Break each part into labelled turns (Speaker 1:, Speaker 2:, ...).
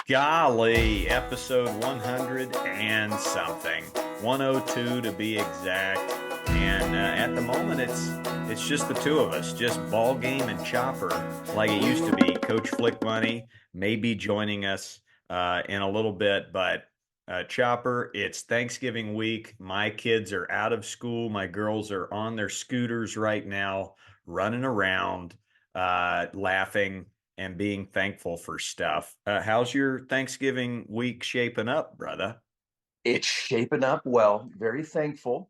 Speaker 1: Golly, episode 100 and something, 102 to be exact. And at the moment, it's just the two of us, just ball game and chopper, like it used to be. Coach Flick Money may be joining us in a little bit, but Chopper, it's Thanksgiving week. My kids are out of school. My girls are on their scooters right now, running around, laughing and being thankful for stuff. How's your Thanksgiving week shaping up, brother?
Speaker 2: It's shaping up well. Very thankful.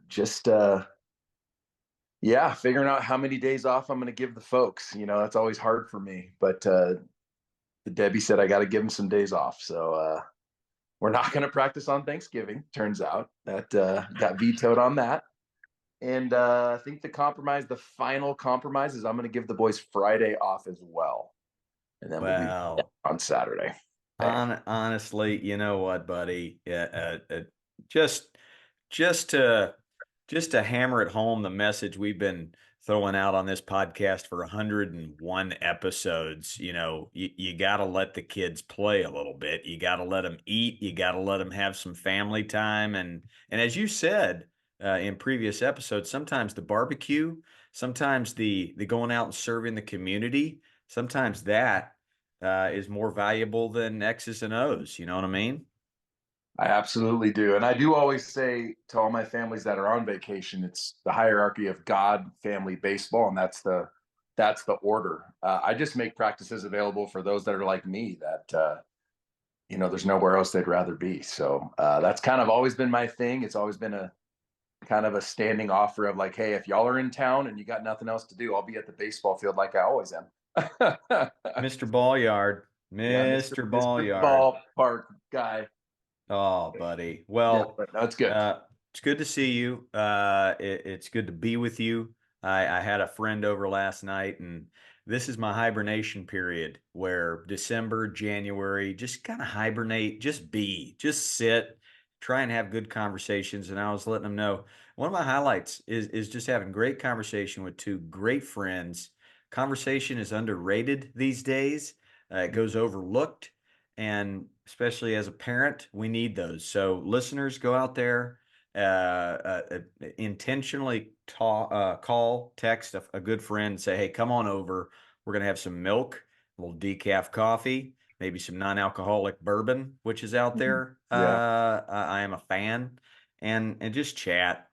Speaker 2: Just yeah, figuring out how many days off I'm going to give the folks. That's always hard for me. But Debbie said I got to give them some days off. So we're not going to practice on Thanksgiving. Turns out that got vetoed on that. And I think the final compromise is I'm going to give the boys Friday off as well, and then we'll be
Speaker 1: Well,
Speaker 2: on Saturday. Hey,
Speaker 1: honestly, you know what, buddy? Just just to just to hammer it home, the message we've been throwing out on this podcast for 101 episodes. You got to let the kids play a little bit. You got to let them eat. You got to let them have some family time. And as you said in previous episodes, sometimes the barbecue, sometimes the going out and serving the community, sometimes that is more valuable than X's and O's. You know what I mean?
Speaker 2: I absolutely do. And I do always say to all my families that are on vacation, it's the hierarchy of God, family, baseball, and that's the order. I just make practices available for those that are like me that there's nowhere else they'd rather be. So that's kind of always been my thing. It's always been a kind of a standing offer of like, hey, if y'all are in town and you got nothing else to do, I'll be at the baseball field like I always am.
Speaker 1: Mr. Ballyard,
Speaker 2: Yeah, Mr.
Speaker 1: Mr.
Speaker 2: Mr.
Speaker 1: Ballyard.
Speaker 2: Ballpark guy.
Speaker 1: Oh, buddy.
Speaker 2: Yeah,
Speaker 1: Well,
Speaker 2: but no, it's good.
Speaker 1: it's good to see you. It's good to be with you. I had a friend over last night, and this is my hibernation period where December, January, just kind of hibernate, just sit, try and have good conversations. And I was letting them know one of my highlights is just having great conversation with two great friends. Conversation is underrated these days. It goes overlooked. And especially as a parent, we need those. So, listeners, go out there, intentionally call, text a good friend, and say, hey, come on over. We're going to have some milk, a little decaf coffee, maybe some non alcoholic bourbon, which is out
Speaker 2: Mhm.
Speaker 1: there.
Speaker 2: Yeah.
Speaker 1: I am a fan, and just chat.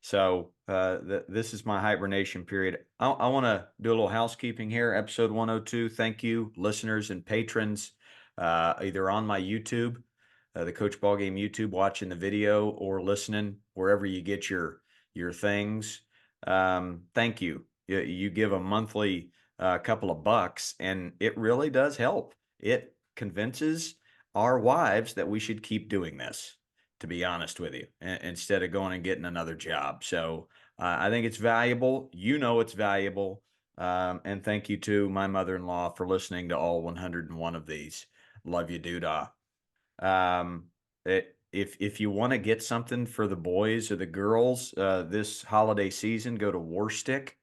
Speaker 1: So, this is my hibernation period. I want to do a little housekeeping here. Episode 102. Thank you, listeners and patrons, either on my YouTube, the Coach Ballgame YouTube, watching the video, or listening wherever you get your things. Thank you. You give a monthly couple of bucks, and it really does help. It convinces our wives that we should keep doing this, to be honest with you, instead of going and getting another job. So I think it's valuable. You know it's valuable. And thank you to my mother-in-law for listening to all 101 of these. Love you, doodah. If you want to get something for the boys or the girls this holiday season, go to Warstick.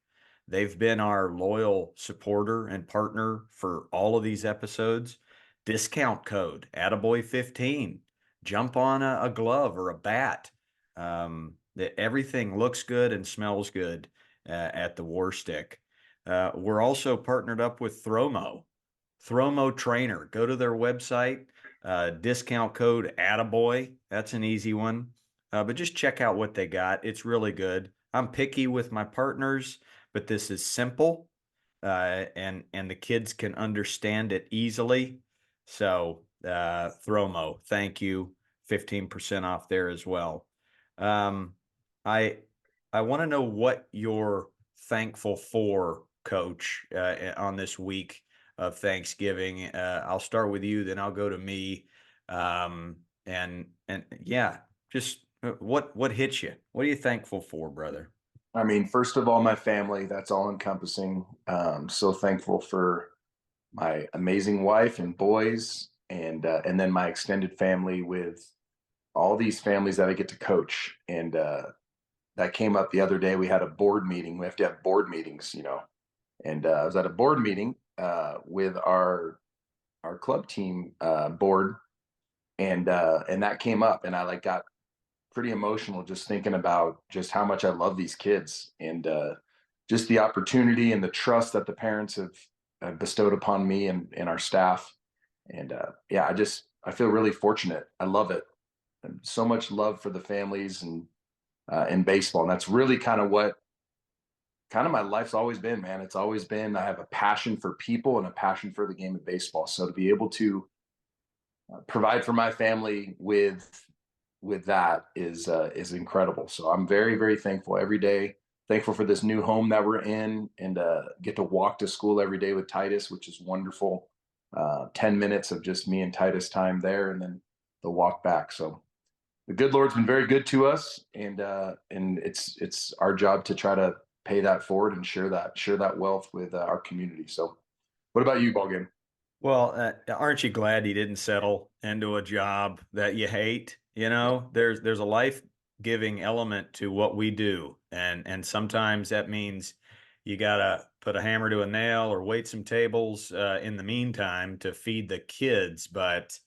Speaker 1: They've been our loyal supporter and partner for all of these episodes. Discount code Attaboy15. Jump on a glove or a bat. Everything looks good and smells good at the Warstick. We're also partnered up with Thromo Trainer. Go to their website, discount code Attaboy. That's an easy one. But just check out what they got. It's really good. I'm picky with my partners, but this is simple, and the kids can understand it easily. So, Thromo, thank you. 15% off there as well. Um, I I want to know what you're thankful for, Coach, on this week of Thanksgiving. I'll start with you, then I'll go to me. And yeah, just what hits you? What are you thankful for, brother?
Speaker 2: I mean, first of all, my family, that's all encompassing. So thankful for my amazing wife and boys, and then my extended family with all these families that I get to coach. And that came up the other day. We had a board meeting. We have to have board meetings. And I was at a board meeting with our our club team board, and that came up, and I like got pretty emotional just thinking about just how much I love these kids, and just the opportunity and the trust that the parents have bestowed upon me and our staff. And yeah, I feel really fortunate. I love it. And so much love for the families and in baseball, and that's really kind of my life's always been, man. It's always been I have a passion for people and a passion for the game of baseball. So to be able to provide for my family with that is incredible. So I'm very very thankful every day. Thankful for this new home that we're in, and get to walk to school every day with Titus, which is wonderful. 10 minutes of just me and Titus time there, and then the walk back. So the good Lord's been very good to us, and it's our job to try to pay that forward and share that wealth with our community. So, what about you, Ballgame?
Speaker 1: Well, aren't you glad you didn't settle into a job that you hate? You know, there's a life-giving element to what we do, and sometimes that means you gotta put a hammer to a nail or wait some tables in the meantime to feed the kids. But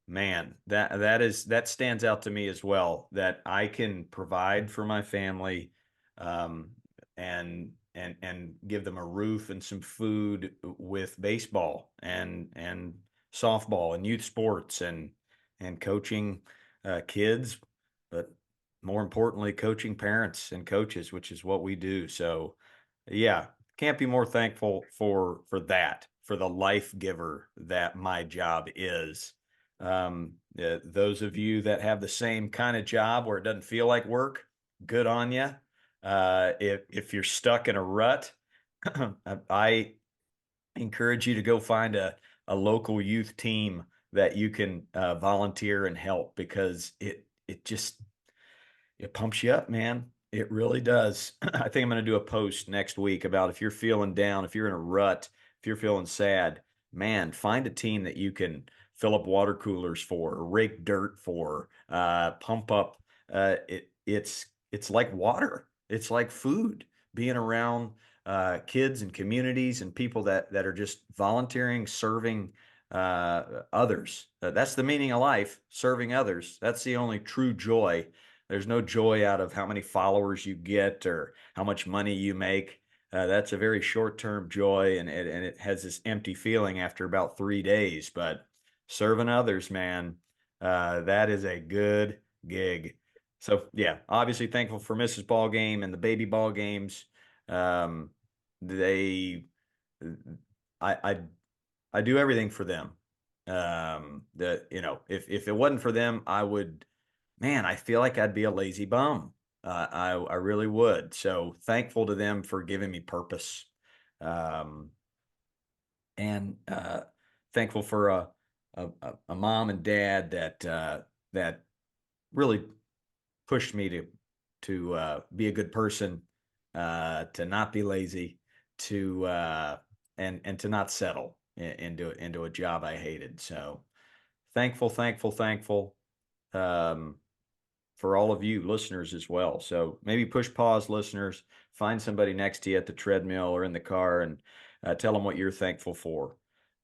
Speaker 1: man, that stands out to me as well, that I can provide for my family, um, and give them a roof and some food with baseball and softball and youth sports and coaching kids, but more importantly, coaching parents and coaches, which is what we do. So, yeah, can't be more thankful for that, for the life giver that my job is. Those of you that have the same kind of job where it doesn't feel like work, good on you. If you're stuck in a rut, I encourage you to go find a local youth team that you can volunteer and help, because it just it pumps you up, man. It really does. I think I'm going to do a post next week about, if you're feeling down, if you're in a rut, if you're feeling sad, man, find a team that you can fill up water coolers for, rake dirt for, pump up. It's like water. It's like food. Being around kids and communities and people that are just volunteering, serving others. That's the meaning of life, serving others. That's the only true joy. There's no joy out of how many followers you get or how much money you make. That's a very short-term joy, and it has this empty feeling after about 3 days. But serving others, man, that is a good gig. So yeah, obviously thankful for Mrs. Ball Game and the baby ball games. Um, they, I I do everything for them. If it wasn't for them, I would, man, I feel like I'd be a lazy bum. I really would. So thankful to them for giving me purpose. Um, and thankful for a mom and dad that really pushed me to be a good person, to not be lazy, to and to not settle into a job I hated. So thankful, thankful, thankful, um, for all of you listeners as well. So maybe push pause, listeners. Find somebody next to you at the treadmill or in the car, and tell them what you're thankful for.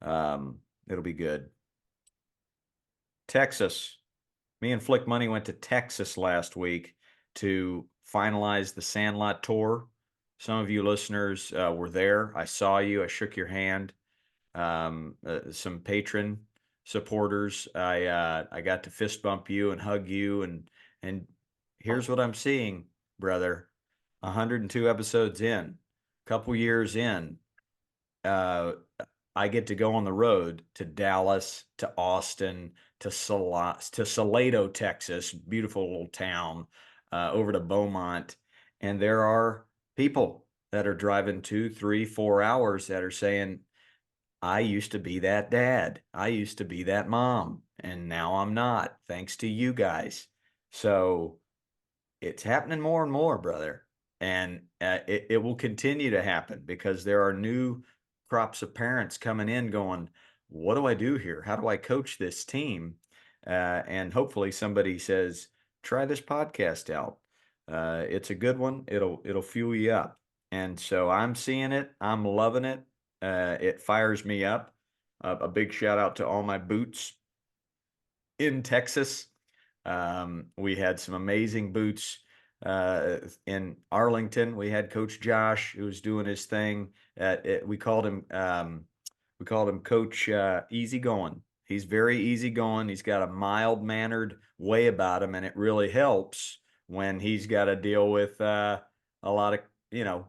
Speaker 1: It'll be good. Texas. Me and Flick Money went to Texas last week to finalize the Sandlot tour. Some of you listeners were there. I saw you. I shook your hand. Some patron supporters. I got to fist bump you and hug you, and here's what I'm seeing, brother. 102 episodes in, couple years in, uh, I get to go on the road to Dallas, to Austin, to Salado, Texas, beautiful little town, over to Beaumont, and there are people that are driving 2, 3, 4 hours that are saying, I used to be that dad. I used to be that mom, and now I'm not, thanks to you guys. So it's happening more and more, brother. And it will continue to happen, because there are new crops of parents coming in going, what do I do here? How do I coach this team? And hopefully somebody says, try this podcast out. It's a good one. It'll fuel you up. And so I'm seeing it. I'm loving it. It fires me up. A big shout out to all my boots in Texas. We had some amazing boots in Arlington. We had Coach Josh who was doing his thing. We called him Coach Easygoing. He's very easygoing. He's got a mild mannered way about him, and it really helps when he's got to deal with a lot of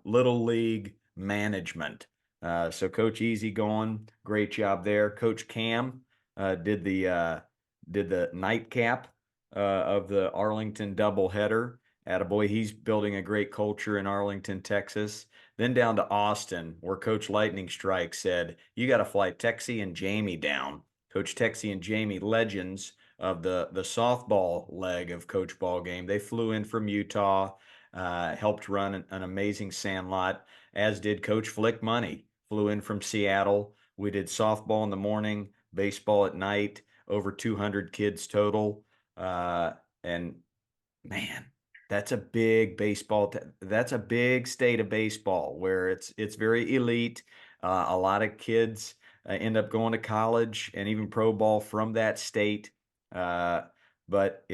Speaker 1: little league management. So Coach Easygoing, great job there. Coach Cam did the nightcap of the Arlington doubleheader. Attaboy, he's building a great culture in Arlington, Texas. Then down to Austin, where Coach Lightning Strike said, "You got to fly Texie and Jamie down." Coach Texie and Jamie, legends of the softball leg of Coach Ball Game. They flew in from Utah, helped run an amazing sandlot, as did Coach Flick Money. Flew in from Seattle. We did softball in the morning, baseball at night, over 200 kids total. And man, that's a big that's a big state of baseball where it's very elite. A lot of kids end up going to college and even pro ball from that state. Uh, but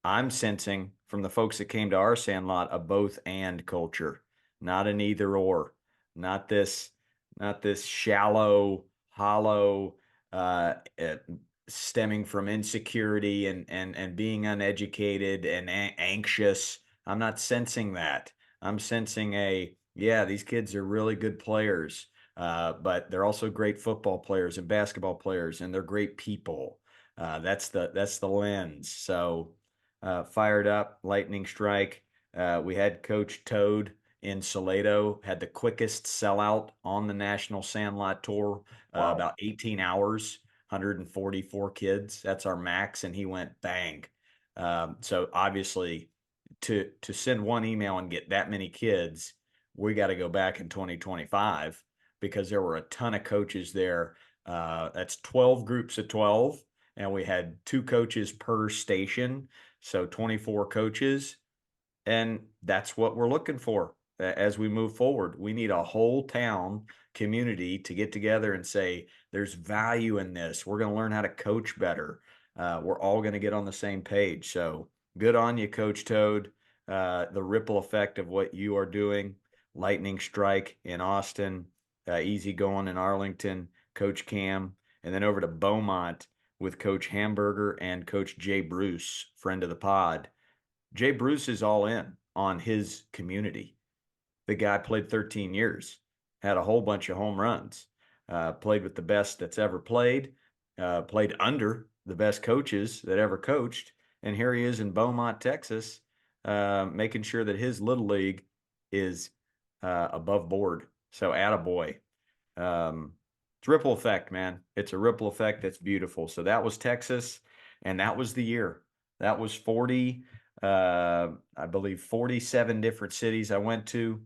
Speaker 1: I'm sensing from the folks that came to our sandlot a both and culture, not an either or, not this, not this shallow, hollow, uh, uh, stemming from insecurity and being uneducated and anxious. I'm not sensing that. I'm sensing yeah, these kids are really good players, but they're also great football players and basketball players, and they're great people. That's the lens. So fired up, lightning strike. We had Coach Toad in Salado, had the quickest sellout on the National Sandlot Tour,
Speaker 2: Wow.
Speaker 1: about 18 hours. 144 kids. That's our max, and he went bang. So obviously, to send one email and get that many kids, we got to go back in 2025 because there were a ton of coaches there. That's 12 groups of 12, and we had two coaches per station, so 24 coaches. And that's what we're looking for as we move forward. We need a whole town community to get together and say, there's value in this. We're going to learn how to coach better. We're all going to get on the same page. So good on you, Coach Toad. The ripple effect of what you are doing, lightning strike in Austin, easy going in Arlington, Coach Cam, and then over to Beaumont with Coach Hamburger and Coach Jay Bruce, friend of the pod. Jay Bruce is all in on his community. The guy played 13 years, had a whole bunch of home runs, played with the best that's ever played, played under the best coaches that ever coached. And here he is in Beaumont, Texas, making sure that his little league is above board. So, attaboy. It's ripple effect, man. It's a ripple effect that's beautiful. So that was Texas, and that was the year. That was 40, I believe 47 different cities I went to,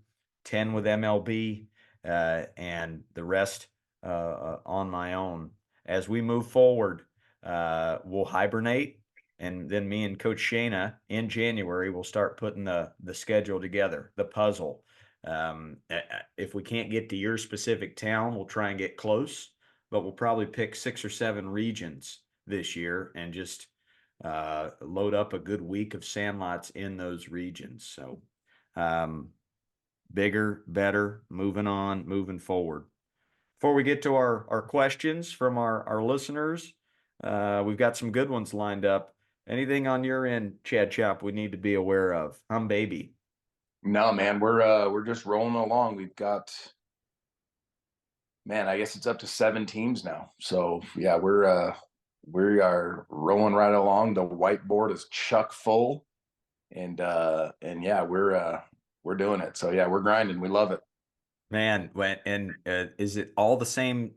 Speaker 1: 10 with MLB, and the rest on my own. As we move forward, we'll hibernate, and then me and Coach Shayna in January will start putting the schedule together, the puzzle. If we can't get to your specific town, we'll try and get close, but we'll probably pick 6 or 7 regions this year and just load up a good week of sandlots in those regions. So, um, bigger, better, moving on, moving forward. Before we get to our questions from our listeners, we've got some good ones lined up. Anything on your end, Chad Chop, we need to be aware of? I'm baby.
Speaker 2: No, man, we're just rolling along. We've got, man, I guess it's up to 7 teams now. So yeah, we are rolling right along. The whiteboard is chuck full, and yeah, we're doing it. So yeah, we're grinding. We love it.
Speaker 1: Man, is it all the same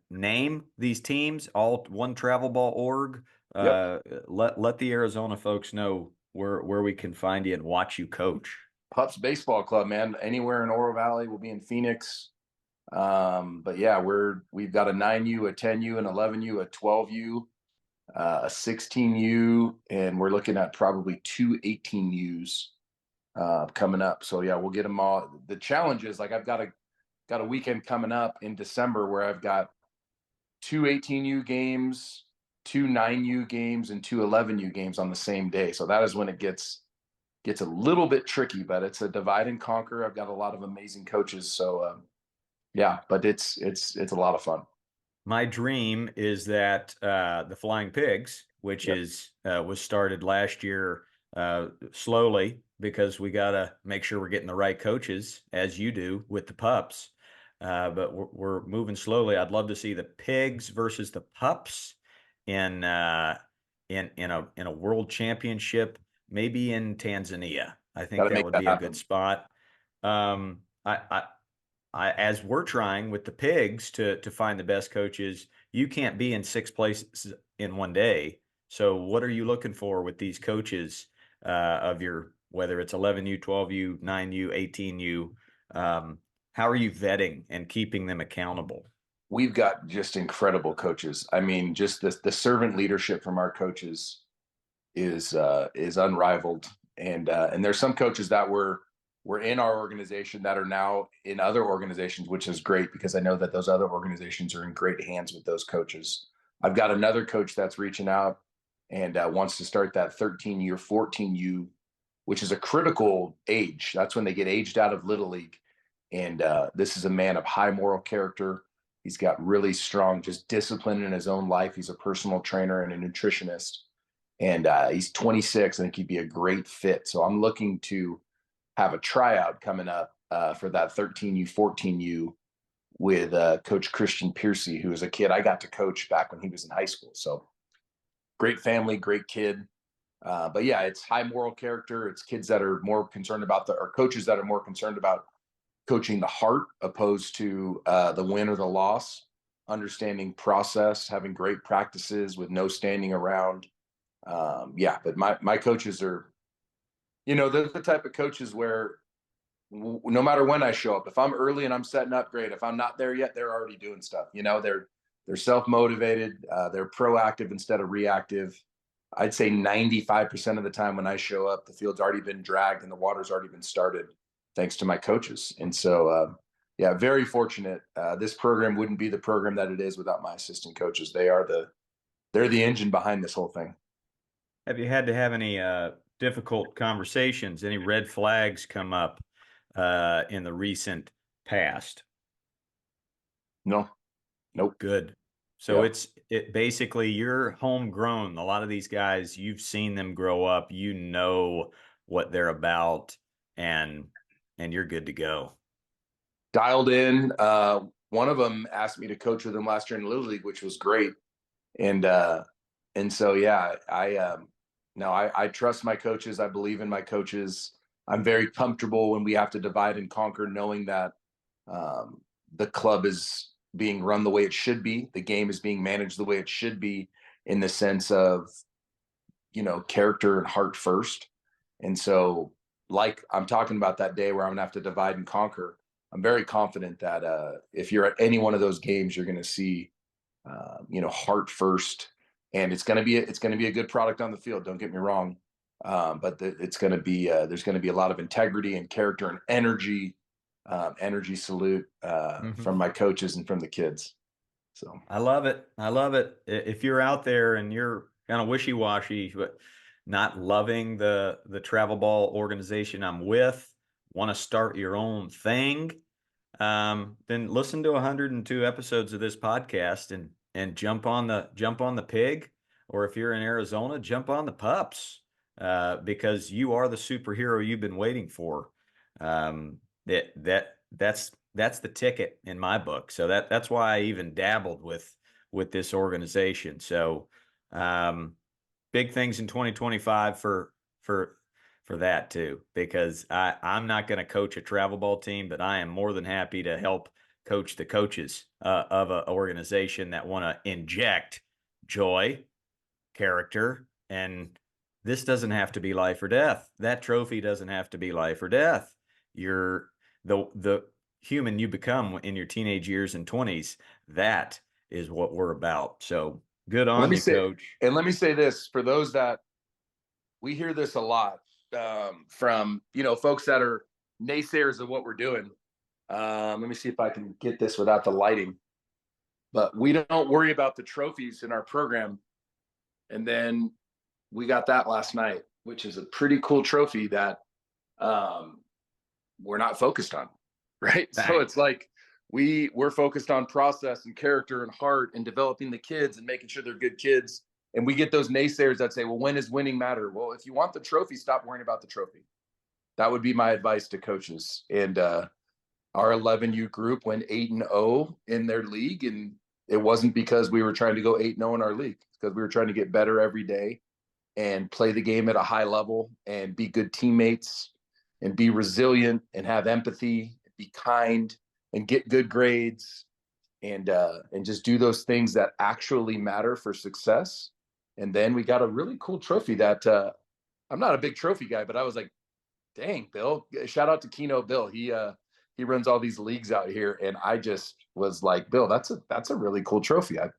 Speaker 1: name? These teams, all one travel ball org.
Speaker 2: Yep.
Speaker 1: Let the Arizona folks know where we can find you and watch you coach.
Speaker 2: Pups Baseball Club, man. Anywhere in Oro Valley, we'll be in Phoenix. But yeah, we've got a 9U, a 10U, an 11U, a 12U, a 16U, and we're looking at probably two 18Us coming up. So yeah, we'll get them all. The challenge is like I've got a weekend coming up in December where I've got two 18U games, two 9U games, and two 11U games on the same day. So that is when it gets a little bit tricky, but it's a divide and conquer. I've got a lot of amazing coaches, so yeah, but it's a lot of fun.
Speaker 1: My dream is that the Flying Pigs, which
Speaker 2: Yep,
Speaker 1: is was started last year slowly because we got to make sure we're getting the right coaches, as you do with the pups. But we're moving slowly. I'd love to see the Pigs versus the Pups in in a world championship, maybe in Tanzania. I
Speaker 2: got
Speaker 1: think
Speaker 2: to
Speaker 1: that
Speaker 2: make
Speaker 1: would
Speaker 2: that
Speaker 1: be a good
Speaker 2: happen.
Speaker 1: spot. As we're trying with the pigs to find the best coaches, you can't be in 6 places in one day. So what are you looking for with these coaches of your, whether it's 11U, 12U, 9U, 18U? How are you vetting and keeping them accountable?
Speaker 2: We've got just incredible coaches. I mean, just the servant leadership from our coaches is unrivaled. And there's some coaches that were in our organization that are now in other organizations, which is great because I know that those other organizations are in great hands with those coaches. I've got another coach that's reaching out and wants to start that 13U, 14U, which is a critical age. That's when they get aged out of Little League. And this is a man of high moral character. He's got really strong just discipline in his own life. He's a personal trainer and a nutritionist, and he's 26. I think he'd be a great fit. So I'm looking to have a tryout coming up for that 13U, 14U with Coach Christian Piercy, who is a kid I got to coach back when he was in high school. So great family, great kid. But yeah, it's high moral character. It's kids that are more concerned about or coaches that are more concerned about coaching the heart opposed to the win or the loss, understanding process, having great practices with no standing around. Yeah, but my coaches are, they're the type of coaches where no matter when I show up, if I'm early and I'm setting up, great. If I'm not there yet, they're already doing stuff. They're self motivated. They're proactive instead of reactive. I'd say 95% of the time when I show up, the field's already been dragged and the water's already been started, thanks to my coaches. And so, yeah, very fortunate. This program wouldn't be the program that it is without my assistant coaches. They're the engine behind this whole thing.
Speaker 1: Have you had to have any difficult conversations? Any red flags come up in the recent past?
Speaker 2: No, nope.
Speaker 1: Good. So
Speaker 2: Yeah.
Speaker 1: it basically you're homegrown. A lot of these guys, you've seen them grow up, you know what they're about, and you're good to go.
Speaker 2: Dialed in. One of them asked me to coach with him last year in Little League, which was great. And so yeah, I trust my coaches. I believe in my coaches. I'm very comfortable when we have to divide and conquer, knowing that um, the club is being run the way it should be. The game is being managed the way it should be, in the sense of character and heart first. And so, like I'm talking about that day where I'm gonna have to divide and conquer, I'm very confident that if you're at any one of those games, you're going to see, heart first, and it's going to be a good product on the field. Don't get me wrong, but it's going to be there's going to be a lot of integrity and character and energy, energy salute
Speaker 1: Mhm.
Speaker 2: from my coaches and from the kids. So
Speaker 1: I love it. I love it. If you're out there and you're kind of wishy-washy, but not loving the travel ball organization I'm with, want to start your own thing, then listen to 102 episodes of this podcast and jump on the pig, or if you're in Arizona, jump on the pups, because you are the superhero you've been waiting for. That's the ticket in my book. So that's why I even dabbled with this organization. So um, big things in 2025 for that too, because I'm not going to coach a travel ball team, but I am more than happy to help coach the coaches of an organization that want to inject joy, character, and this doesn't have to be life or death. That trophy doesn't have to be life or death. You're the human you become in your teenage years and 20s. That is what we're about. So good
Speaker 2: let
Speaker 1: on
Speaker 2: me
Speaker 1: you,
Speaker 2: say,
Speaker 1: coach.
Speaker 2: and let me say this for those that we hear this a lot from folks that are naysayers of what we're doing. Let me see if I can get this without the lighting. but we don't worry about the trophies in our program. And then we got that last night, which is a pretty cool trophy that um, we're not focused on, right? So
Speaker 1: Dang.
Speaker 2: it's like we're focused on process and character and heart and developing the kids and making sure they're good kids. And we get those naysayers that say, well, when does winning matter? Well, if you want the trophy, stop worrying about the trophy. That would be my advice to coaches. And our 11U group went 8-0 in their league, and it wasn't because we were trying to go 8-0 in our league. It's because we were trying to get better every day and play the game at a high level and be good teammates and be resilient and have empathy, be kind and get good grades and just do those things that actually matter for success. And then we got a really cool trophy that I'm not a big trophy guy, but I was like, dang, Bill, shout out to Keno Bill. He runs all these leagues out here. And I just was like, Bill, that's a really cool trophy. I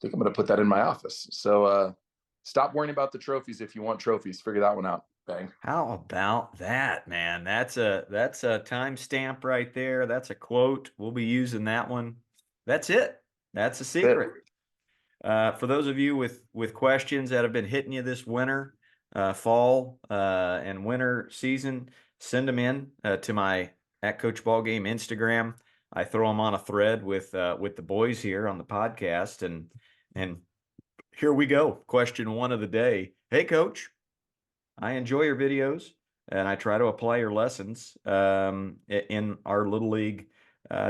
Speaker 2: think I'm gonna put that in my office. So stop worrying about the trophies if you want trophies. Figure that one out. Bang.
Speaker 1: How about that, man? That's a timestamp right there. That's a quote. We'll be using that one. That's it. That's the
Speaker 2: That's
Speaker 1: secret.
Speaker 2: it.
Speaker 1: For those of you with questions that have been hitting you this winter, fall, and winter season, send them in to my at Coach Ballgame Instagram. I throw them on a thread with the boys here on the podcast, and here we go. Question one of the day. Hey, Coach, I enjoy your videos and I try to apply your lessons in our little league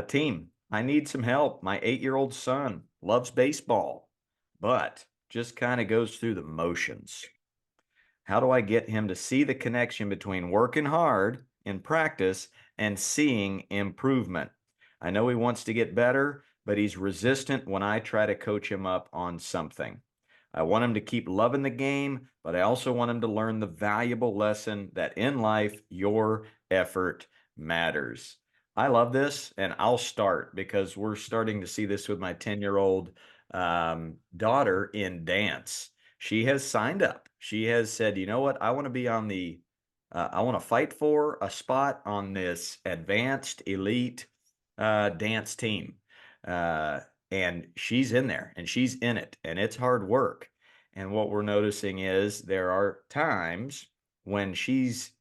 Speaker 1: team. I need some help. My 8-year-old son loves baseball, but just kind of goes through the motions. How do I get him to see the connection between working hard in practice and seeing improvement? I know he wants to get better, but he's resistant when I try to coach him up on something. I want him to keep loving the game, but I also want him to learn the valuable lesson that in life, your effort matters. I love this, and I'll start because we're starting to see this with my 10-year-old daughter in dance. She has signed up. She has said, you know what? I want to be on I want to fight for a spot on this advanced elite dance team. Uh, and she's in there and she's in it and it's hard work. And what we're noticing is there are times when she's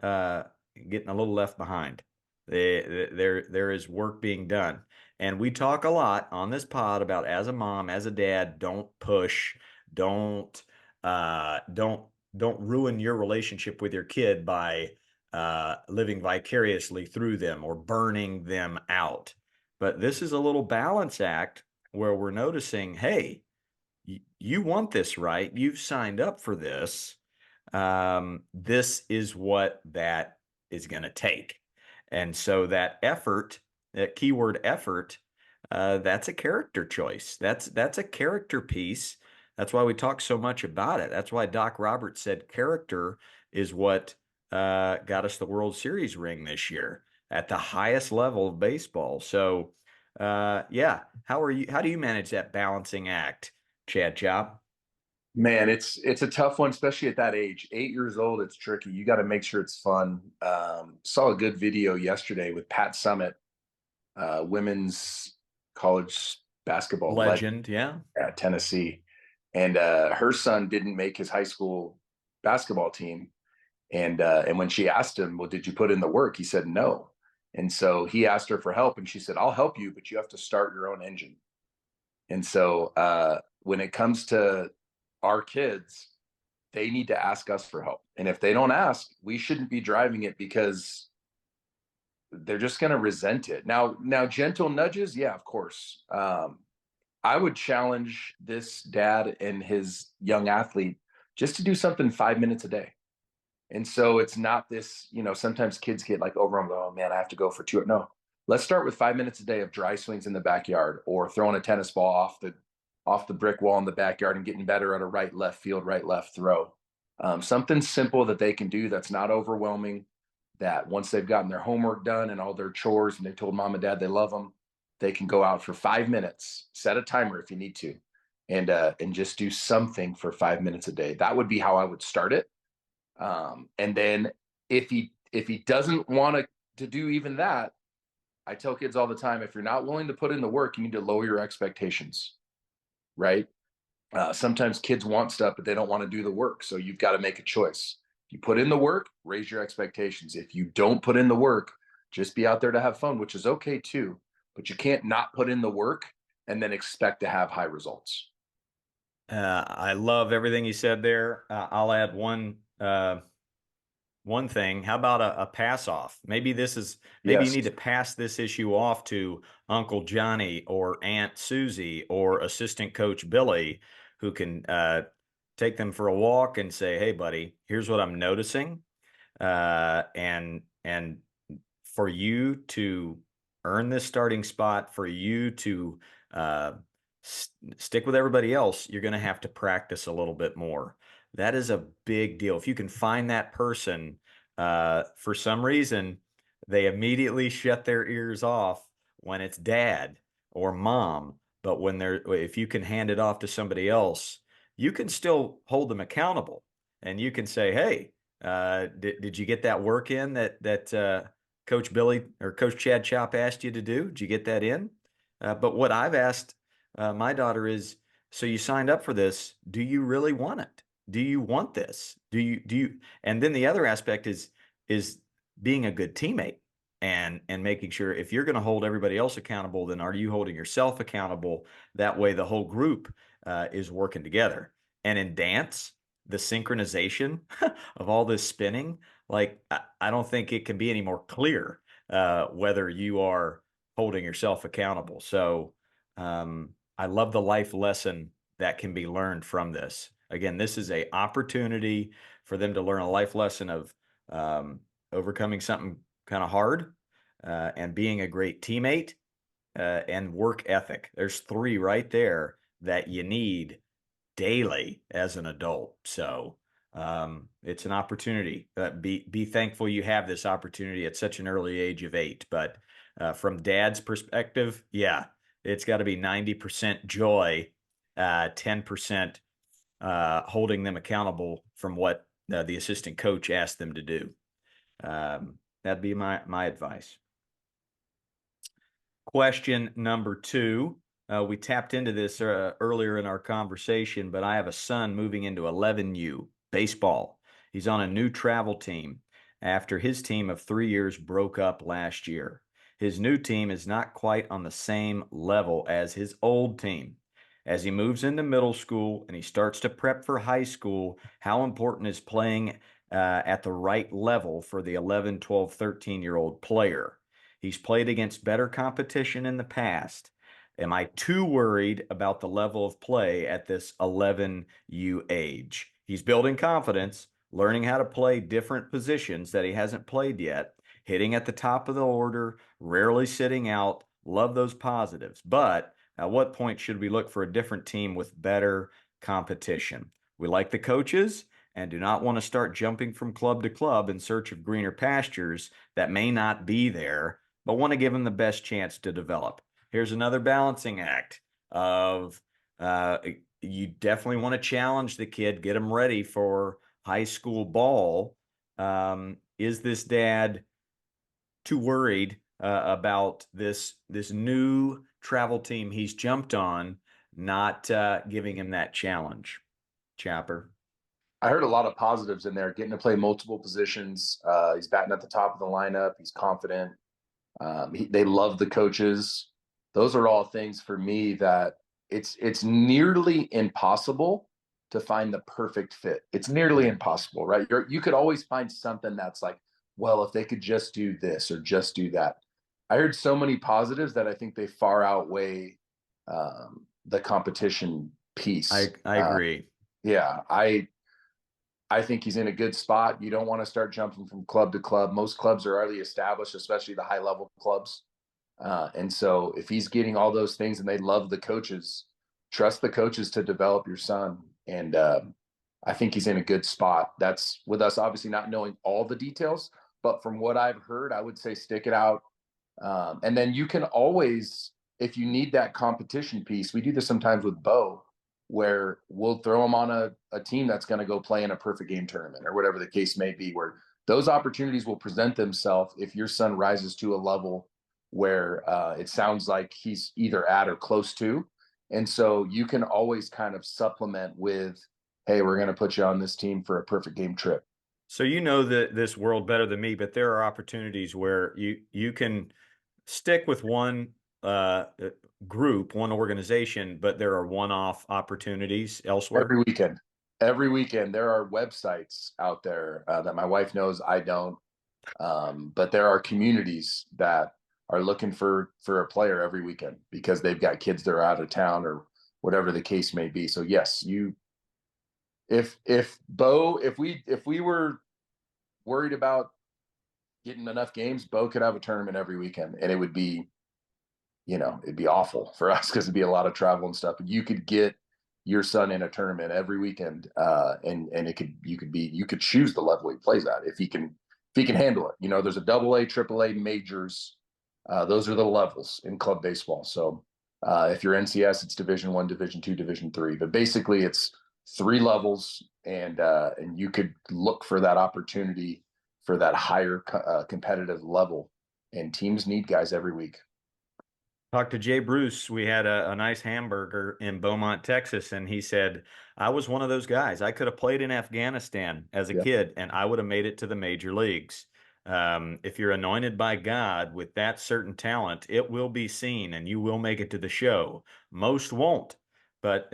Speaker 1: uh, getting a little left behind. There is work being done. And we talk a lot on this pod about as a mom, as a dad, don't push, don't don't ruin your relationship with your kid by living vicariously through them or burning them out. But this is a little balance act where we're noticing, hey, you want this, right? You've signed up for this. This is what that is going to take. And so that effort, that keyword effort, that's a character choice. That's a character piece. That's why we talk so much about it. That's why Doc Roberts said character is what got us the World Series ring this year at the highest level of baseball. So, yeah, how do you manage that balancing act, Chad Chop?
Speaker 2: Man, it's a tough one, especially at that age. 8 years old, it's tricky. You got to make sure it's fun. Saw a good video yesterday with Pat Summit, women's college basketball legend
Speaker 1: Legend, yeah.
Speaker 2: at Tennessee. And her son didn't make his high school basketball team. And when she asked him, well, did you put in the work? He said no. And so he asked her for help, and she said, I'll help you, but you have to start your own engine. And so when it comes to our kids, they need to ask us for help. And if they don't ask, we shouldn't be driving it because they're just going to resent it. Now, gentle nudges, yeah, of course. I would challenge this dad and his young athlete just to do something 5 minutes a day. And so it's not this, sometimes kids get like overwhelmed. Oh man, I have to go for two. No, let's start with 5 minutes a day of dry swings in the backyard or throwing a tennis ball off the brick wall in the backyard and getting better at a right, left field, right, left throw. Something simple that they can do that's not overwhelming, that once they've gotten their homework done and all their chores and they told mom and dad they love them, they can go out for 5 minutes, set a timer if you need to, and just do something for 5 minutes a day. That would be how I would start it. And then if he doesn't want to do even that, I tell kids all the time, if you're not willing to put in the work, you need to lower your expectations, right? Sometimes kids want stuff, but they don't want to do the work. So you've got to make a choice. If you put in the work, raise your expectations. If you don't put in the work, just be out there to have fun, which is okay too. But you can't not put in the work and then expect to have high results.
Speaker 1: I love everything you said there. I'll add one thing. How about a pass off? Maybe you
Speaker 2: Yes.
Speaker 1: need to pass this issue off to Uncle Johnny or Aunt Susie or Assistant Coach Billy, who can take them for a walk and say, "Hey, buddy, here's what I'm noticing," and for you to earn this starting spot, for you to uh, stick with everybody else, you're going to have to practice a little bit more. That is a big deal. If you can find that person, for some reason, they immediately shut their ears off when it's dad or mom. But if you can hand it off to somebody else, you can still hold them accountable, and you can say, "Hey, did you get that work in that Coach Billy or Coach Chad Chop asked you to do? Did you get that in?" But what I've asked my daughter is, "So you signed up for this? Do you really want it? Do you want this? Do you?" And then the other aspect is being a good teammate and making sure if you're going to hold everybody else accountable, then are you holding yourself accountable? That way, the whole group is working together. And in dance, the synchronization of all this spinning, like I don't think it can be any more clear whether you are holding yourself accountable. So I love the life lesson that can be learned from this. Again, this is a opportunity for them to learn a life lesson of um, overcoming something kind of hard and being a great teammate and work ethic. There's three right there that you need daily as an adult. So it's an opportunity. Be thankful you have this opportunity at such an early age of 8. But from dad's perspective, yeah, it's got to be 90% joy, 10% holding them accountable from what the assistant coach asked them to do. That'd be my advice. Question number two. We tapped into this earlier in our conversation, but I have a son moving into 11U baseball. He's on a new travel team after his team of 3 years broke up last year. His new team is not quite on the same level as his old team. As he moves into middle school and he starts to prep for high school, how important is playing at the right level for the 11, 12, 13-year-old player? He's played against better competition in the past. Am I too worried about the level of play at this 11U age? He's building confidence, learning how to play different positions that he hasn't played yet, hitting at the top of the order, rarely sitting out. Love those positives. But at what point should we look for a different team with better competition? We like the coaches and do not want to start jumping from club to club in search of greener pastures that may not be there, but want to give them the best chance to develop. Here's another balancing act of uh, you definitely want to challenge the kid, get him ready for high school ball. Is this dad too worried about this new travel team he's jumped on, not giving him that challenge? Chopper.
Speaker 2: I heard a lot of positives in there, getting to play multiple positions. He's batting at the top of the lineup. He's confident. They love the coaches. Those are all things for me that it's nearly impossible to find the perfect fit. It's nearly impossible, right? You could always find something that's like, well, if they could just do this or just do that. I heard so many positives that I think they far outweigh the competition piece.
Speaker 1: I agree.
Speaker 2: Yeah, I think he's in a good spot. You don't want to start jumping from club to club. Most clubs are already established, especially the high level clubs. And so if he's getting all those things and they love the coaches, trust the coaches to develop your son. And I think he's in a good spot. That's with us obviously not knowing all the details, but from what I've heard, I would say stick it out. And then you can always, if you need that competition piece, we do this sometimes with Bo, where we'll throw him on a team that's going to go play in a perfect game tournament or whatever the case may be, where those opportunities will present themselves if your son rises to a level where it sounds like he's either at or close to. And so you can always kind of supplement with, hey, we're going to put you on this team for a perfect game trip.
Speaker 1: So you know this world better than me, but there are opportunities where you can stick with one group, one organization, but there are one-off opportunities elsewhere.
Speaker 2: Every weekend. Every weekend, there are websites out there that my wife knows I don't, but there are communities that are looking for a player every weekend because they've got kids that are out of town or whatever the case may be. So yes, you if Bo if we were worried about getting enough games, Bo could have a tournament every weekend, and it would be, it'd be awful for us because it'd be a lot of travel and stuff. But you could get your son in a tournament every weekend, and you could choose the level he plays at if he can handle it. There's a double A, triple A majors. Those are the levels in club baseball. So if you're NCS, it's Division One, Division Two, Division Three. But basically, it's three levels, and you could look for that opportunity for that higher competitive level. And teams need guys every week.
Speaker 1: Talked to Jay Bruce. We had a nice hamburger in Beaumont, Texas, and he said, I was one of those guys. I could have played in Afghanistan as a
Speaker 2: Yeah,
Speaker 1: kid, and I would have made it to the major leagues. If you're anointed by God with that certain talent, it will be seen and you will make it to the show. Most won't, but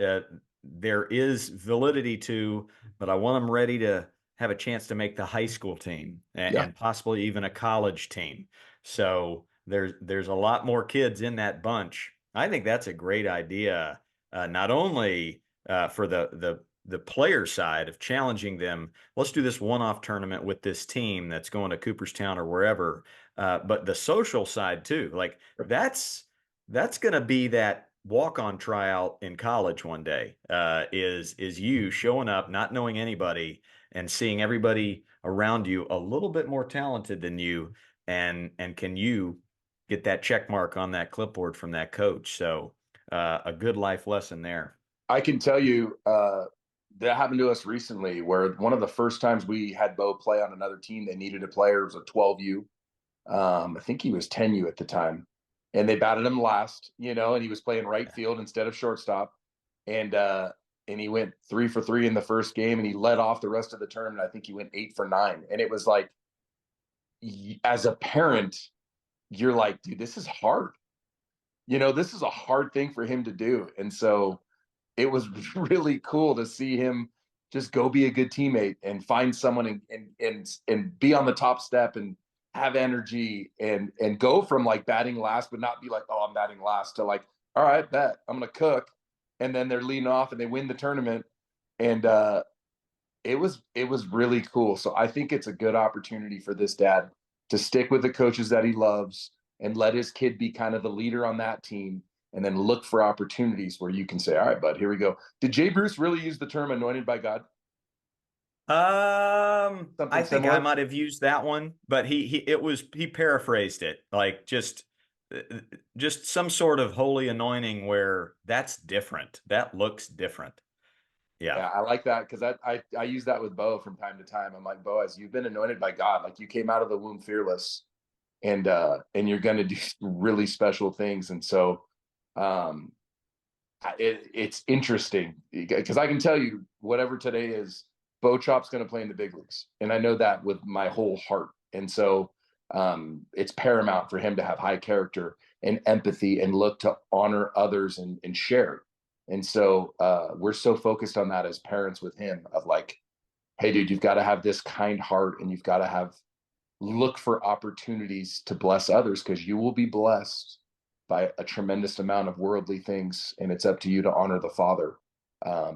Speaker 1: there is validity to, but I want them ready to have a chance to make the high school team
Speaker 2: yeah.
Speaker 1: and possibly even a college team. So there's a lot more kids in that bunch. I think that's a great idea, not only for the player side of challenging them. Let's do this one-off tournament with this team that's going to Cooperstown or wherever, but the social side too. Like that's going to be that walk-on tryout in college one day. Is you showing up, not knowing anybody, and seeing everybody around you a little bit more talented than you, and can you get that check mark on that clipboard from that coach. So a good life lesson there.
Speaker 2: I can tell you that happened to us recently, where one of the first times we had Bo play on another team, they needed a player. It was a 12U. I think he was 10U at the time, and they batted him last. And he was playing right field instead of shortstop, and and he went 3 for 3 in the first game, and he led off the rest of the tournament. I think he went 8 for 9, and it was like, as a parent, you're like, dude, this is hard. This is a hard thing for him to do, and so it was really cool to see him just go be a good teammate and find someone and be on the top step and have energy and go from like batting last, but not be like, oh, I'm batting last, to like, all right, bet I'm gonna cook. And then they're leading off and they win the tournament. And it was really cool. So I think it's a good opportunity for this dad to stick with the coaches that he loves and let his kid be kind of the leader on that team, and then look for opportunities where you can say, all right, bud, here we go. Did Jay Bruce really use the term anointed by God?
Speaker 1: I
Speaker 2: Something
Speaker 1: think I
Speaker 2: similar?
Speaker 1: might have used that one, but he paraphrased it like uh, just some sort of holy anointing where that's different. That looks different. Yeah.
Speaker 2: Yeah, I like that because I use that with Bo from time to time. I'm like, Boaz, you've been anointed by God. Like, you came out of the womb fearless, and you're going to do really special things. And so um, it's interesting because I can tell you, whatever today is, Bo Chop's going to play in the big leagues, and I know that with my whole heart. And so it's paramount for him to have high character and empathy and look to honor others and share. And so we're so focused on that as parents with him, of like, hey, dude, you've got to have this kind heart, and you've got to have look for opportunities to bless others, because you will be blessed by a tremendous amount of worldly things, and it's up to you to honor the Father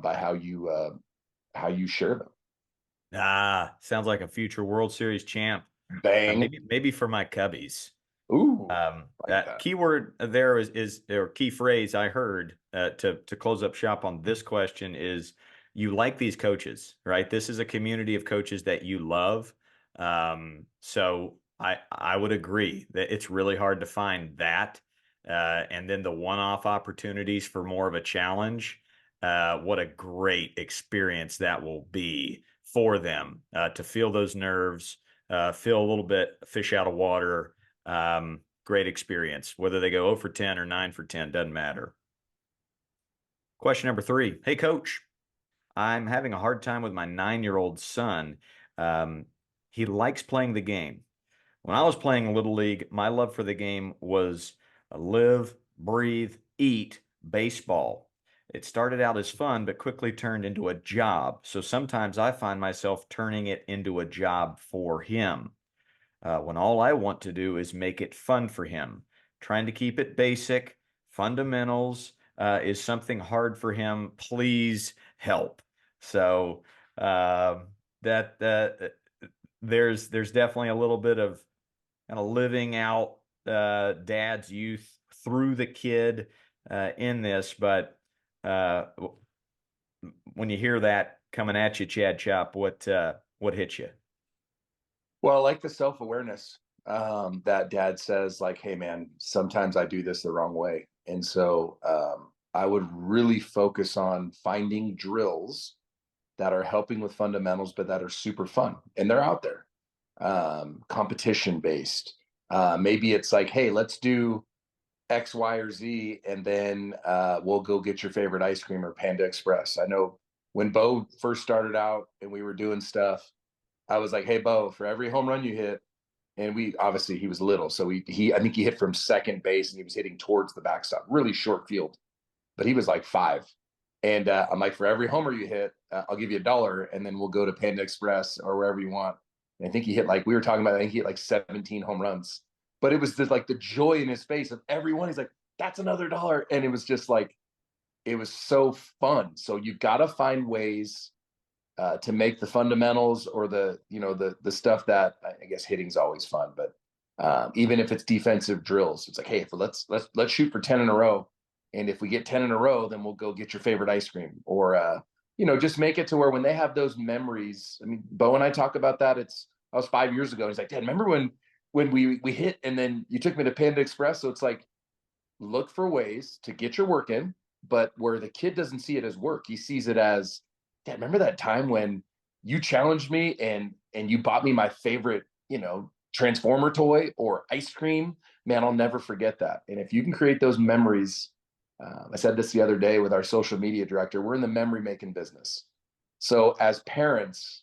Speaker 2: by how you share them.
Speaker 1: Ah, sounds like a future World Series champ.
Speaker 2: Bang!
Speaker 1: Maybe for my Cubbies.
Speaker 2: Ooh, like
Speaker 1: That
Speaker 2: that.
Speaker 1: keyword there is or key phrase I heard to close up shop on this question is you like these coaches, right? This is a community of coaches that you love. So I would agree that it's really hard to find that. And then the one-off opportunities for more of a challenge. What a great experience that will be for them to feel those nerves, feel a little bit fish out of water. great experience. Whether they go 0 for 10 or 9 for 10, doesn't matter. Question number 3. Hey, coach, I'm having a hard time with my 9-year-old son. Um, he likes playing the game. When I was playing Little League, my love for the game was live, breathe, eat baseball. It started out as fun, but quickly turned into a job. So sometimes I find myself turning it into a job for him when all I want to do is make it fun for him. Trying to keep it basic, fundamentals is something hard for him. Please help. So uh, that there's definitely a little bit of kind of living out dad's youth through the kid in this, but uh, when you hear that coming at you, Chad Chop, what hits you?
Speaker 2: Well, I like the self awareness that dad says, like, hey, man, sometimes I do this the wrong way. And so I would really focus on finding drills that are helping with fundamentals, but that are super fun. And they're out there, competition based. Maybe it's like, hey, let's do X, Y, or Z, and then we'll go get your favorite ice cream or Panda Express. I know when Bo first started out and we were doing stuff, I was like, hey, Bo, for every home run you hit, and we obviously he was little, so he I think he hit from second base and he was hitting towards the backstop, really short field, but he was like 5. And I'm like, for every homer you hit, I'll give you $1, and then we'll go to Panda Express or wherever you want. And I think he hit like we were talking about. I think he hit like 17 home runs, but it was just like the joy in his face of everyone. He's like, that's another $1, and it was just like it was so fun. So you've got to find ways to make the fundamentals or the stuff that I guess hitting's always fun, but even if it's defensive drills, it's like, hey, let's shoot for 10 in a row, and if we get 10 in a row, then we'll go get your favorite ice cream, or just make it to where when they have those memories. I mean, Bo and I talk about that. It's I was 5 years ago. He's like, Dad, remember when we hit and then you took me to Panda Express? So it's like look for ways to get your work in, but where the kid doesn't see it as work, he sees it as, Dad, remember that time when you challenged me and you bought me my favorite, transformer toy or ice cream? Man, I'll never forget that. And if you can create those memories, I said this the other day with our social media director, we're in the memory making business. So as parents,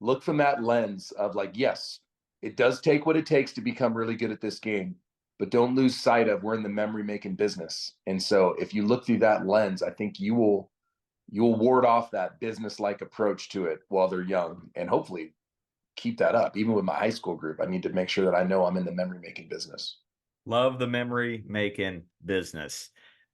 Speaker 2: look from that lens of like, yes, it does take what it takes to become really good at this game, but don't lose sight of we're in the memory making business. And so if you look through that lens, I think you'll ward off that business like approach to it while they're young, and hopefully keep that up. Even with my high school group, I need to make sure that I know I'm in the memory making business.
Speaker 1: Love the memory making business.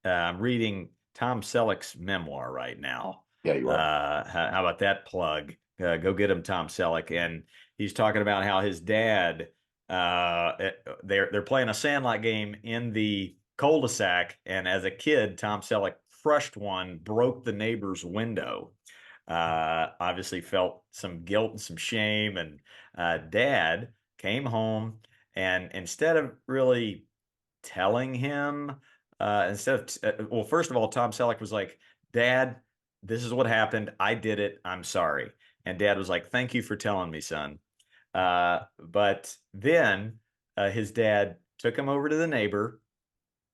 Speaker 1: I'm reading Tom Selleck's memoir right now.
Speaker 2: Yeah, you are.
Speaker 1: How about that plug? Go get him, Tom Selleck. And he's talking about how his dad, they're playing a sandlot game in the cul-de-sac, and as a kid, Tom Selleck crushed one, broke the neighbor's window. Obviously felt some guilt and some shame, and dad came home and instead of really telling him, well, first of all, Tom Selleck was like, Dad, this is what happened. I did it. I'm sorry. And Dad was like, thank you for telling me, son. But then his dad took him over to the neighbor,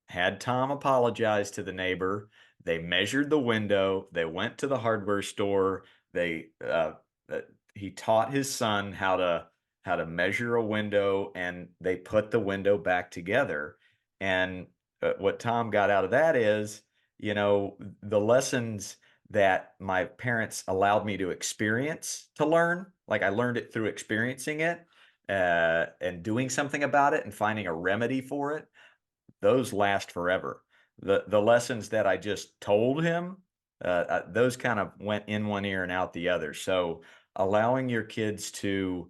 Speaker 1: had Tom apologize to the neighbor. They measured the window. They went to the hardware store. They uh, he taught his son how to measure a window, and they put the window back together. And what Tom got out of that is, the lessons that my parents allowed me to experience to learn. Like I learned it through experiencing it and doing something about it and finding a remedy for it, those last forever. The lessons that I just told him, those kind of went in one ear and out the other. So allowing your kids to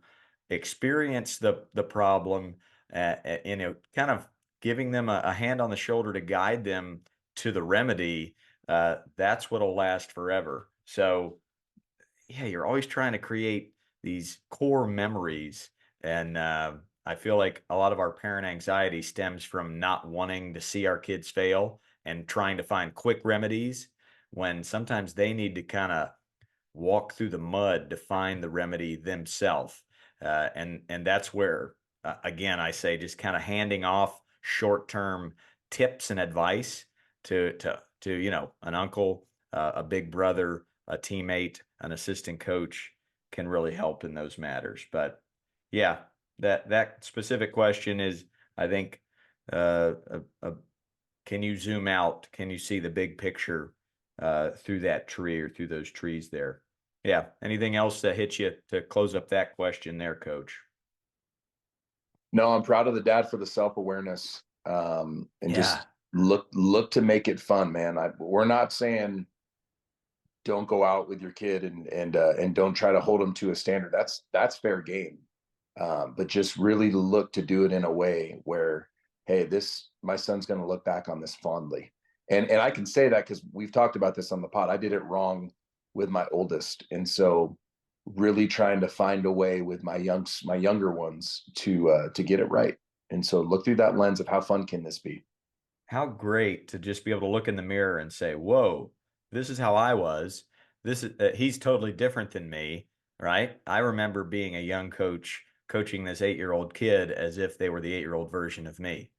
Speaker 1: experience the problem, kind of giving them a hand on the shoulder to guide them to the remedy, that's what'll last forever. So yeah, you're always trying to create these core memories. And I feel like a lot of our parent anxiety stems from not wanting to see our kids fail and trying to find quick remedies when sometimes they need to kind of walk through the mud to find the remedy themselves. And that's where again, I say just kind of handing off short-term tips and advice to an uncle, a big brother, a teammate, an assistant coach can really help in those matters. But yeah, that specific question is, I think, uh, can you zoom out? Can you see the big picture through that tree or through those trees there? Yeah. Anything else that hits you to close up that question there, Coach?
Speaker 2: No, I'm proud of the dad for the self-awareness, and
Speaker 1: Yeah.
Speaker 2: just look to make it fun, man. We're not saying don't go out with your kid and don't try to hold them to a standard. That's fair game. But just really look to do it in a way where, hey, this my son's going to look back on this fondly. And I can say that because we've talked about this on the pod. I did it wrong with my oldest, and so really trying to find a way with my younger ones to get it right. And so look through that lens of how fun can this be.
Speaker 1: How great to just be able to look in the mirror and say, "Whoa, this is how I was. This is he's totally different than me." Right? I remember being a young coach coaching this 8-year-old kid as if they were the 8-year-old version of me.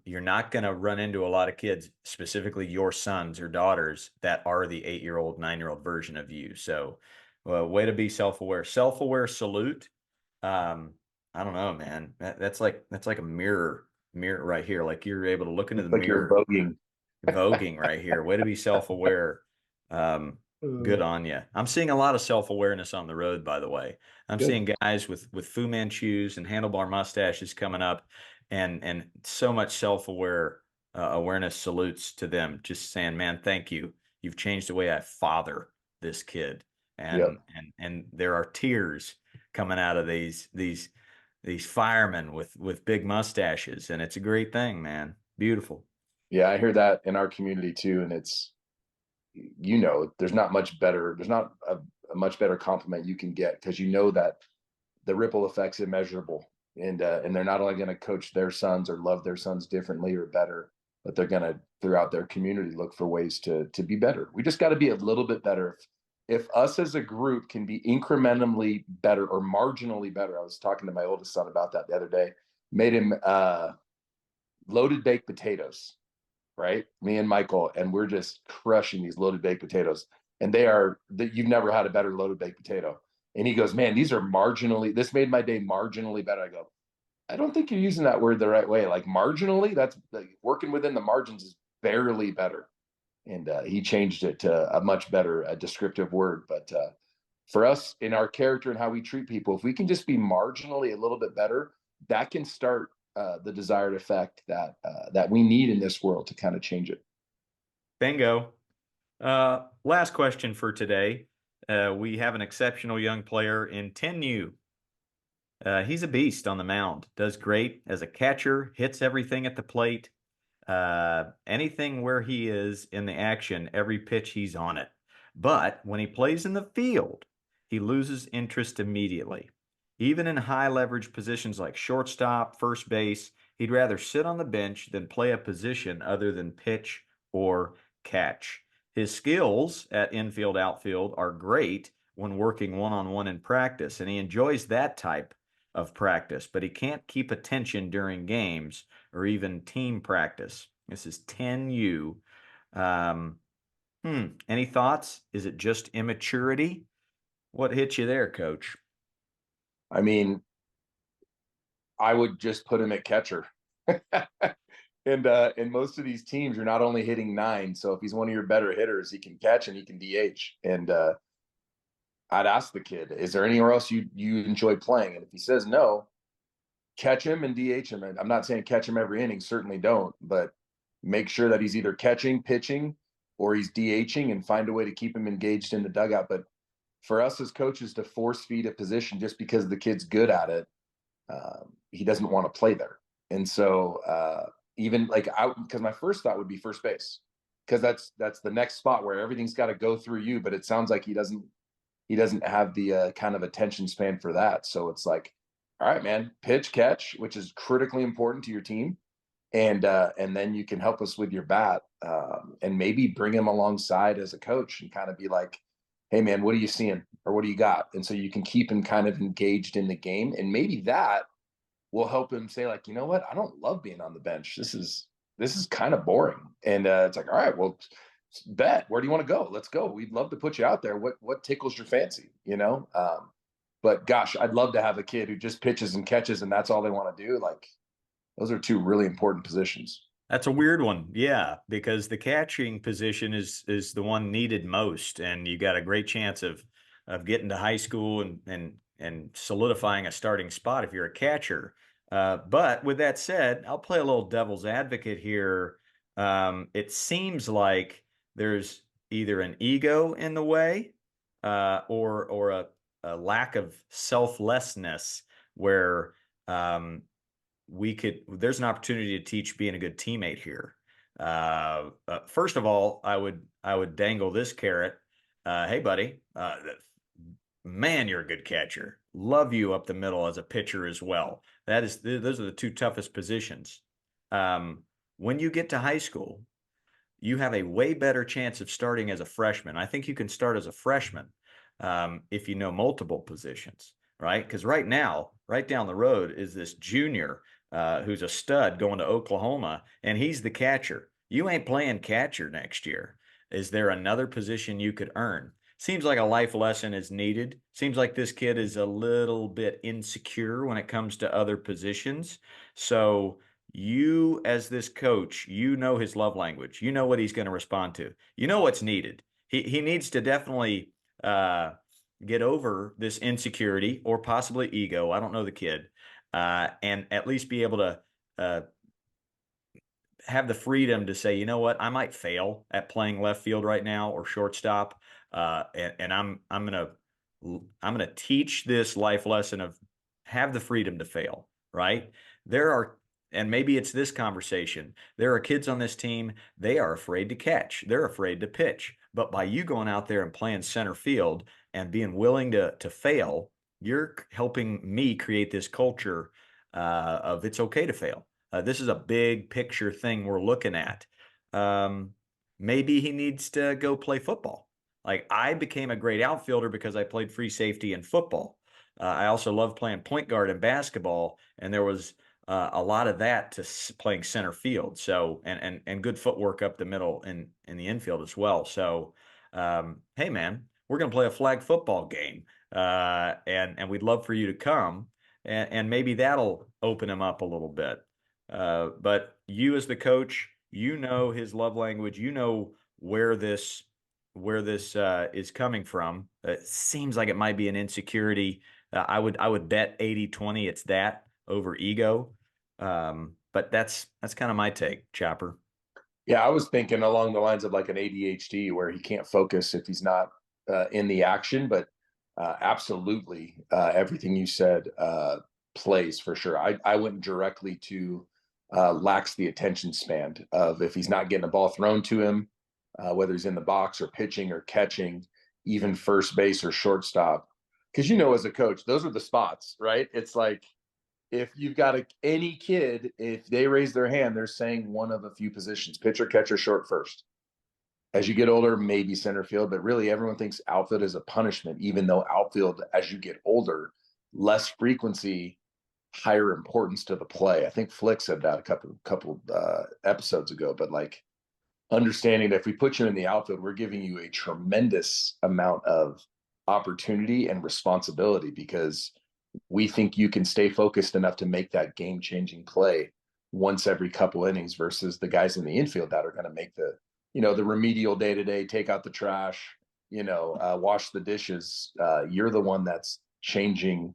Speaker 1: You're not going to run into a lot of kids, specifically your sons or daughters, that are the 8-year-old, 9-year-old version of you. So, way to be self-aware. Self-aware salute. Um, I don't know, man. That's like a mirror right here. Like you're able to look into the
Speaker 2: It's like you're
Speaker 1: mirror,
Speaker 2: voguing.
Speaker 1: voguing right here. Way to be self-aware. Um, good
Speaker 2: Uh,
Speaker 1: on you. I'm seeing a lot of self-awareness on the road, by the way. I'm
Speaker 2: Good.
Speaker 1: seeing guys with Fu Manchus and handlebar mustaches coming up, and so much self-aware awareness salutes to them. Just saying, man, thank you. You've changed the way I father this kid,
Speaker 2: Yep.
Speaker 1: and there are tears coming out of these firemen with big mustaches, and it's a great thing, man. Beautiful.
Speaker 2: Yeah, I hear that in our community too, and it's there's not a much better compliment you can get because you know that the ripple effect's immeasurable, and they're not only going to coach their sons or love their sons differently or better, but they're going to throughout their community look for ways to be better. We just got to be a little bit better. If us as a group can be incrementally better or marginally better, I was talking to my oldest son about that the other day. Made him loaded baked potatoes, right? Me and Michael, and we're just crushing these loaded baked potatoes. And they are that you've never had a better loaded baked potato. And he goes, man, these are marginally, this made my day marginally better. I go, I don't think you're using that word the right way. Like marginally, that's like working within the margins is barely better. And he changed it to a much better descriptive word. But for us in our character and how we treat people, if we can just be marginally a little bit better, that can start the desired effect that we need in this world to kind of change it.
Speaker 1: Bingo. Last question for today. We have an exceptional young player in 10U. He's a beast on the mound, does great as a catcher, hits everything at the plate. Anything where he is in the action, every pitch he's on it. But when he plays in the field, he loses interest immediately. Even in high leverage positions like shortstop, first base, he'd rather sit on the bench than play a position other than pitch or catch. His skills at infield, outfield are great when working one-on-one in practice, and he enjoys that type of practice, but he can't keep attention during games or even team practice. This is 10U. Um, any thoughts? Is it just immaturity? What hit you there, coach?
Speaker 2: I mean, I would just put him at catcher. And in most of these teams, you're not only hitting nine. So if he's one of your better hitters, he can catch and he can DH. And I'd ask the kid, is there anywhere else you enjoy playing? And if he says no, catch him and DH him. And I'm not saying catch him every inning, certainly don't, but make sure that he's either catching, pitching, or he's DHing and find a way to keep him engaged in the dugout. But for us as coaches to force feed a position just because the kid's good at it, he doesn't want to play there. And so even like because my first thought would be first base because that's the next spot where everything's got to go through you. But it sounds like he doesn't have the kind of attention span for that. So it's like, all right, man, pitch, catch, which is critically important to your team, and then you can help us with your bat, and maybe bring him alongside as a coach and kind of be like, hey, man, what are you seeing or what do you got? And so you can keep him kind of engaged in the game, and maybe that will help him say like, you know what, I don't love being on the bench. This is kind of boring. And it's like, all right, well, bet. Where do you want to go? Let's go. We'd love to put you out there. What tickles your fancy? But gosh, I'd love to have a kid who just pitches and catches, and that's all they want to do. Like those are two really important positions.
Speaker 1: That's a weird one. Yeah, because the catching position is the one needed most, and you got a great chance of getting to high school and solidifying a starting spot if you're a catcher. But with that said, I'll play a little devil's advocate here. It seems like there's either an ego in the way, or a lack of selflessness where there's an opportunity to teach being a good teammate here. First of all, I would dangle this carrot. Hey, buddy, man, you're a good catcher. Love you up the middle as a pitcher as well. Those are the two toughest positions. Um, when you get to high school, you have a way better chance of starting as a freshman. I think you can start as a freshman if you know multiple positions, right? Because right now, right down the road is this junior who's a stud going to Oklahoma, and he's the catcher. You ain't playing catcher next year. Is there another position you could earn? Seems like a life lesson is needed. Seems like this kid is a little bit insecure when it comes to other positions. So you, as this coach, you know his love language. You know what he's going to respond to. You know what's needed. He needs to definitely uh, get over this insecurity or possibly ego. I don't know the kid, and at least be able to uh, have the freedom to say, you know what, I might fail at playing left field right now or shortstop, and I'm gonna teach this life lesson of have the freedom to fail. Right? There are, and maybe it's this conversation. There are kids on this team. They are afraid to catch. They're afraid to pitch. But by you going out there and playing center field and being willing to fail, you're helping me create this culture of it's okay to fail. This is a big picture thing we're looking at. Um, Maybe he needs to go play football. Like I became a great outfielder because I played free safety in football. I also love playing point guard in basketball, and there was a lot of that to playing center field. So and good footwork up the middle and in the infield as well. So hey man, we're gonna play a flag football game, and we'd love for you to come, and maybe that'll open him up a little bit. But you as the coach, you know his love language. You know where this is coming from. It seems like it might be an insecurity. I would bet 80-20 it's that over ego. But that's kind of my take, Chopper.
Speaker 2: Yeah, I was thinking along the lines of like an ADHD where he can't focus if he's not in the action. But absolutely, everything you said plays for sure. I went directly to lacks the attention span of if he's not getting the ball thrown to him, whether he's in the box or pitching or catching, even first base or shortstop. Because as a coach, those are the spots, right? It's like if you've got any kid, if they raise their hand, they're saying one of a few positions: pitcher, catcher, short, first. As you get older, maybe center field, but really everyone thinks outfield is a punishment, even though outfield, as you get older, less frequency, higher importance to the play. I think Flick said that a couple episodes ago, but like understanding that if we put you in the outfield, we're giving you a tremendous amount of opportunity and responsibility because we think you can stay focused enough to make that game changing play once every couple innings versus the guys in the infield that are going to make the remedial day to day, take out the trash, wash the dishes. You're the one that's changing,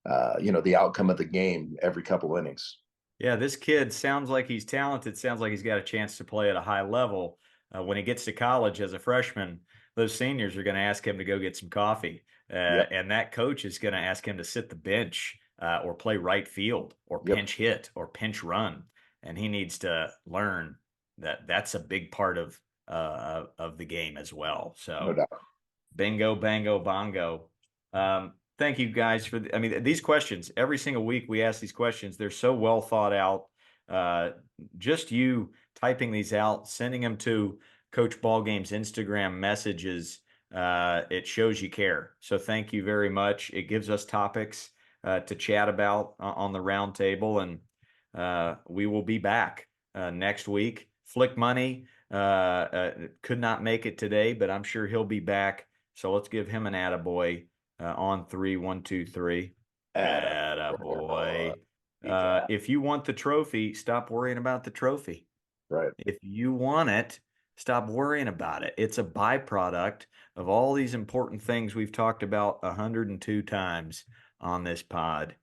Speaker 2: the outcome of the game every couple innings.
Speaker 1: Yeah, this kid sounds like he's talented, sounds like he's got a chance to play at a high level. When he gets to college as a freshman, those seniors are going to ask him to go get some coffee.
Speaker 2: Yep.
Speaker 1: And that coach is going to ask him to sit the bench or play right field or
Speaker 2: Yep.
Speaker 1: pinch hit or pinch run. And he needs to learn that that's a big part of the game as well.
Speaker 2: No
Speaker 1: So
Speaker 2: doubt.
Speaker 1: bingo, bango, bongo. Thank you guys for I mean, these questions. Every single week we ask these questions. They're so well thought out. Uh, just you typing these out, sending them to Coach Ballgame's Instagram messages. It shows you care. So thank you very much. It gives us topics. to chat about on the round table. And we will be back next week. Flick Money could not make it today, but I'm sure he'll be back. So let's give him an attaboy on three. 1, 2, 3.
Speaker 2: Attaboy.
Speaker 1: Attaboy.
Speaker 2: Yeah,
Speaker 1: If you want the trophy, stop worrying about the trophy.
Speaker 2: right.
Speaker 1: If you want it, stop worrying about it. It's a byproduct of all these important things we've talked about 102 times on this pod.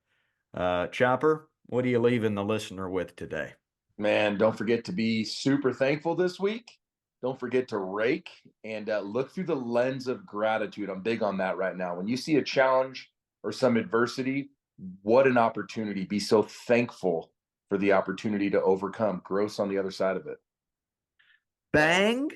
Speaker 1: Chopper, what are you leaving the listener with today?
Speaker 2: Man, don't forget to be super thankful this week. Don't forget to rake and look through the lens of gratitude. I'm big on that right now. When you see a challenge or some adversity, what an opportunity. Be so thankful for the opportunity to overcome. Gross on the other side of it.
Speaker 1: Bang!